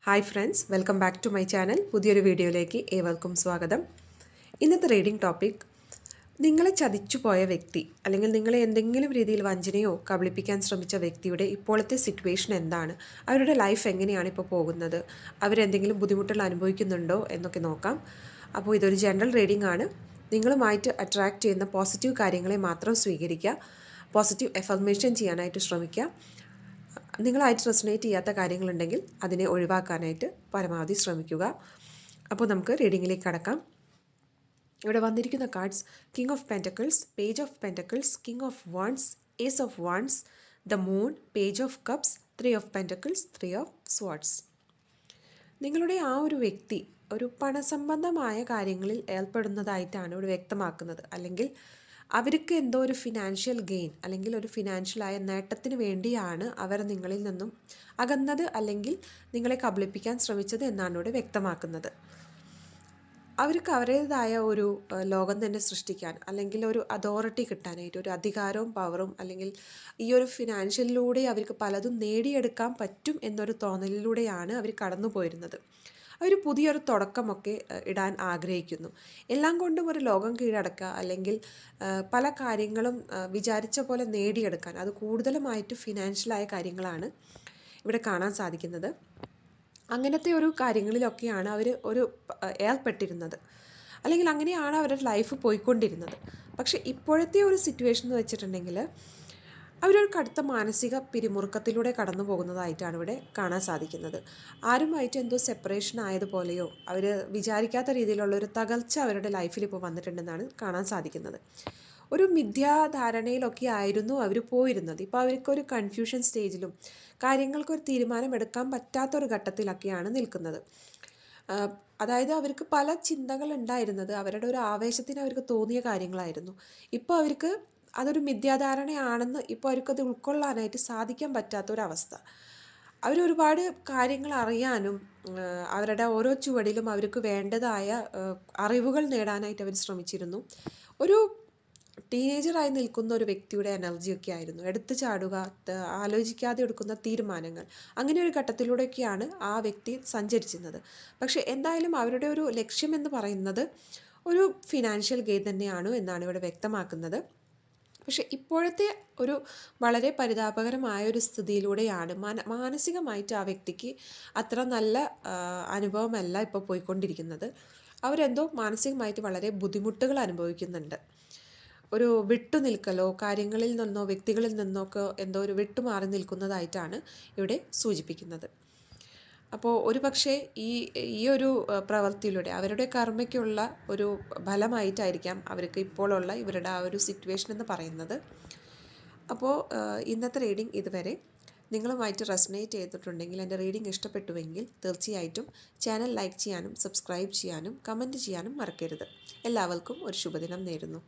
Hi friends, welcome back to my channel. പുതിയൊരു വീഡിയോയിലേക്ക് ഏവർക്കും സ്വാഗതം. ഇന്നത്തെ റീഡിംഗ് ടോപ്പിക്, നിങ്ങളെ ചതിച്ചു പോയ വ്യക്തി അല്ലെങ്കിൽ നിങ്ങളെ എന്തെങ്കിലും രീതിയിൽ വഞ്ചനയോ കബളിപ്പിക്കാൻ ശ്രമിച്ച വ്യക്തിയുടെ ഇപ്പോഴത്തെ സിറ്റുവേഷൻ എന്താണ്, അവരുടെ ലൈഫ് എങ്ങനെയാണ് ഇപ്പോൾ പോകുന്നത്, അവരെന്തെങ്കിലും ബുദ്ധിമുട്ടുകൾ അനുഭവിക്കുന്നുണ്ടോ എന്നൊക്കെ നോക്കാം. അപ്പോൾ ഇതൊരു ജനറൽ റീഡിംഗ് ആണ്. നിങ്ങളുമായിട്ട് അട്രാക്റ്റ് ചെയ്യുന്ന പോസിറ്റീവ് കാര്യങ്ങളെ മാത്രം സ്വീകരിക്കുക, പോസിറ്റീവ് എഫർമേഷൻ ചെയ്യാനായിട്ട് ശ്രമിക്കുക. നിങ്ങളായിട്ട് റെസൊനേറ്റ് ചെയ്യാത്ത കാര്യങ്ങളുണ്ടെങ്കിൽ അതിനെ ഒഴിവാക്കാനായിട്ട് പരമാവധി ശ്രമിക്കുക. അപ്പോൾ നമുക്ക് റീഡിങ്ങിലേക്ക് കടക്കാം. ഇവിടെ വന്നിരിക്കുന്ന cards: king of pentacles, page of pentacles, king of wands, ace of wands, the moon, page of cups, 3 of pentacles, 3 of swords. നിങ്ങളുടെ ആ ഒരു വ്യക്തി ഒരു പണസംബന്ധമായ കാര്യങ്ങളിൽ ഏർപ്പെടുന്നതായിട്ടാണ് ഇവിടെ വ്യക്തമാക്കുന്നത്. അല്ലെങ്കിൽ അവർക്ക് എന്തോ ഒരു ഫിനാൻഷ്യൽ ഗെയിൻ അല്ലെങ്കിൽ ഒരു ഫിനാൻഷ്യലായ നേട്ടത്തിന് വേണ്ടിയാണ് അവർ നിങ്ങളിൽ നിന്നും അകന്നത് അല്ലെങ്കിൽ നിങ്ങളെ കബളിപ്പിക്കാൻ ശ്രമിച്ചത് എന്നാണ് ഇവിടെ വ്യക്തമാക്കുന്നത്. അവർക്ക് അവരുടേതായ ഒരു ലോകം തന്നെ സൃഷ്ടിക്കാൻ അല്ലെങ്കിൽ ഒരു അതോറിറ്റി കിട്ടാനായിട്ട്, ഒരു അധികാരവും പവറും അല്ലെങ്കിൽ ഈ ഒരു ഫിനാൻഷ്യലിലൂടെ അവർക്ക് പലതും നേടിയെടുക്കാൻ പറ്റും എന്നൊരു തോന്നലിലൂടെയാണ് അവർ കടന്നു പോയിരുന്നത്. അവർ പുതിയൊരു തുടക്കമൊക്കെ ഇടാൻ ആഗ്രഹിക്കുന്നു. എല്ലാം കൊണ്ടും ഒരു ലോകം കീഴടക്കുക അല്ലെങ്കിൽ പല കാര്യങ്ങളും വിചാരിച്ച പോലെ നേടിയെടുക്കാൻ, അത് കൂടുതലുമായിട്ട് ഫിനാൻഷ്യലായ കാര്യങ്ങളാണ് ഇവിടെ കാണാൻ സാധിക്കുന്നത്. അങ്ങനത്തെ ഒരു കാര്യങ്ങളിലൊക്കെയാണ് അവർ ഏർപ്പെട്ടിരുന്നത്, അല്ലെങ്കിൽ അങ്ങനെയാണ് അവരുടെ ലൈഫ് പോയിക്കൊണ്ടിരുന്നത്. പക്ഷേ ഇപ്പോഴത്തെ ഒരു സിറ്റുവേഷൻ എന്ന് വെച്ചിട്ടുണ്ടെങ്കിൽ അവരൊരു കടുത്ത മാനസിക പിരിമുറുക്കത്തിലൂടെ കടന്നു പോകുന്നതായിട്ടാണ് ഇവിടെ കാണാൻ സാധിക്കുന്നത്. ആരുമായിട്ട് എന്തോ സെപ്പറേഷൻ ആയതുപോലെയോ അവർ വിചാരിക്കാത്ത രീതിയിലുള്ളൊരു തകർച്ച അവരുടെ ലൈഫിൽ ഇപ്പോൾ വന്നിട്ടുണ്ടെന്നാണ് കാണാൻ സാധിക്കുന്നത്. ഒരു മിഥ്യാധാരണയിലൊക്കെ ആയിരുന്നു അവർ പോയിരുന്നത്. ഇപ്പോൾ അവർക്കൊരു കൺഫ്യൂഷൻ സ്റ്റേജിലും കാര്യങ്ങൾക്കൊരു തീരുമാനമെടുക്കാൻ പറ്റാത്തൊരു ഘട്ടത്തിലൊക്കെയാണ് നിൽക്കുന്നത്. അതായത് അവർക്ക് പല ചിന്തകൾ ഉണ്ടായിരുന്നത് അവരുടെ ഒരു ആവേശത്തിന് അവർക്ക് തോന്നിയ കാര്യങ്ങളായിരുന്നു. ഇപ്പോൾ അവർക്ക് അതൊരു മിഥ്യാധാരണയാണെന്ന് ഇപ്പോൾ അവർക്കത് ഉൾക്കൊള്ളാനായിട്ട് സാധിക്കാൻ പറ്റാത്തൊരവസ്ഥ. അവരൊരുപാട് കാര്യങ്ങൾ അറിയാനും അവരുടെ ഓരോ ചുവടിലും അവർക്ക് വേണ്ടതായ അറിവുകൾ നേടാനായിട്ട് അവർ ശ്രമിച്ചിരുന്നു. ഒരു ടീനേജറായി നിൽക്കുന്ന ഒരു വ്യക്തിയുടെ എനർജിയൊക്കെ ആയിരുന്നു. എടുത്തു ചാടുക, ആലോചിക്കാതെ എടുക്കുന്ന തീരുമാനങ്ങൾ, അങ്ങനെ ഒരു ഘട്ടത്തിലൂടെയൊക്കെയാണ് ആ വ്യക്തി സഞ്ചരിച്ചിരുന്നത്. പക്ഷേ എന്തായാലും അവരുടെ ഒരു ലക്ഷ്യമെന്ന് പറയുന്നത് ഒരു ഫിനാൻഷ്യൽ ഗെയിൻ തന്നെയാണ് എന്നാണ് ഇവിടെ വ്യക്തമാക്കുന്നത്. പക്ഷേ ഇപ്പോഴത്തെ ഒരു വളരെ പരിതാപകരമായ ഒരു സ്ഥിതിയിലൂടെയാണ് മാനസികമായിട്ട് ആ വ്യക്തിക്ക് അത്ര നല്ല അനുഭവമല്ല ഇപ്പോൾ പോയിക്കൊണ്ടിരിക്കുന്നത്. അവരെന്തോ മാനസികമായിട്ട് വളരെ ബുദ്ധിമുട്ടുകൾ അനുഭവിക്കുന്നുണ്ട്. ഒരു വിട്ടുനിൽക്കലോ കാര്യങ്ങളിൽ നിന്നോ വ്യക്തികളിൽ നിന്നോ ഒക്കെ എന്തോ ഒരു വിട്ടുമാറി നിൽക്കുന്നതായിട്ടാണ് ഇവിടെ സൂചിപ്പിക്കുന്നത്. അപ്പോൾ ഒരു പക്ഷേ ഈ ഒരു പ്രവൃത്തിയിലൂടെ അവരുടെ കർമ്മയ്ക്കുള്ള ഒരു ഫലമായിട്ടായിരിക്കാം അവർക്ക് ഇപ്പോഴുള്ള ഇവരുടെ ആ ഒരു സിറ്റുവേഷൻ എന്ന് പറയുന്നത്. അപ്പോൾ ഇന്നത്തെ റീഡിംഗ് ഇതുവരെ. നിങ്ങളുമായിട്ട് റെസൊനേറ്റ് ചെയ്തിട്ടുണ്ടെങ്കിൽ, എൻ്റെ റീഡിംഗ് ഇഷ്ടപ്പെട്ടുവെങ്കിൽ തീർച്ചയായിട്ടും ചാനൽ ലൈക്ക് ചെയ്യാനും സബ്സ്ക്രൈബ് ചെയ്യാനും കമൻറ്റ് ചെയ്യാനും മറക്കരുത്. എല്ലാവർക്കും ഒരു ശുഭദിനം നേരുന്നു.